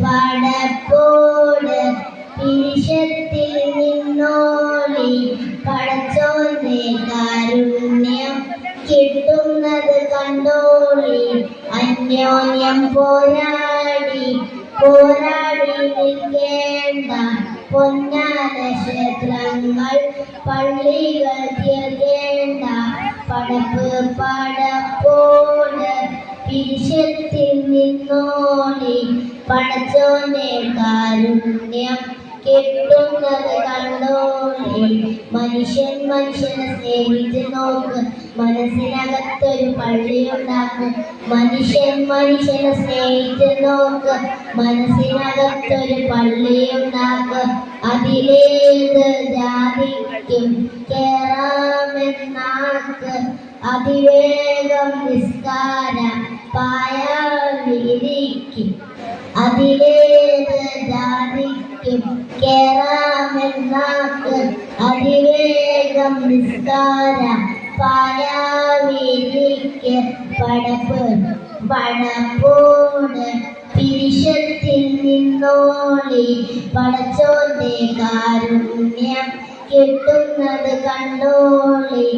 പടപ്പോട് പിരിശത്തിൽ നിന്നോളി പടച്ചോന്റെ കാരുണ്യം കിട്ടുന്നത് കണ്ടോളി. അന്യോന്യം പോരാടി നിൽക്കേണ്ട പൊന്നാന ക്ഷേത്രങ്ങൾ പള്ളികൾ തീർക്കേണ്ട. പടപ്പോട് പിരിശത്തിൽ നിന്നോളി പടച്ചോന്റെ കാരുണ്യം കിട്ടുന്നത് കണ്ടോളി. മനുഷ്യനെ സ്നേഹിച്ച് നോക്ക്, മനസ്സിനകത്തൊരു പള്ളിയുണ്ടാക്കും. മനുഷ്യനെ സ്നേഹിച്ച് നോക്ക്, മനസ്സിനകത്തൊരു പള്ളിയുണ്ടാക്കും. അതിലേത് ജാതിക്കും കേറാമെന്നാക്ക്, അതിവേഗം നിസ്കാര പായാവിരിക്കും. അതിലേത് ജാതിക്കും കേറാമെന്നാക്ക്, അതിവേഗം നിസ്കാര പായാവിരിക്ക്. പടപ്പോട് പിരിശത്തിൽ നിന്നോളി പടച്ചോന്റെ കാരുണ്യം കിട്ടുന്നത് കണ്ടോളി.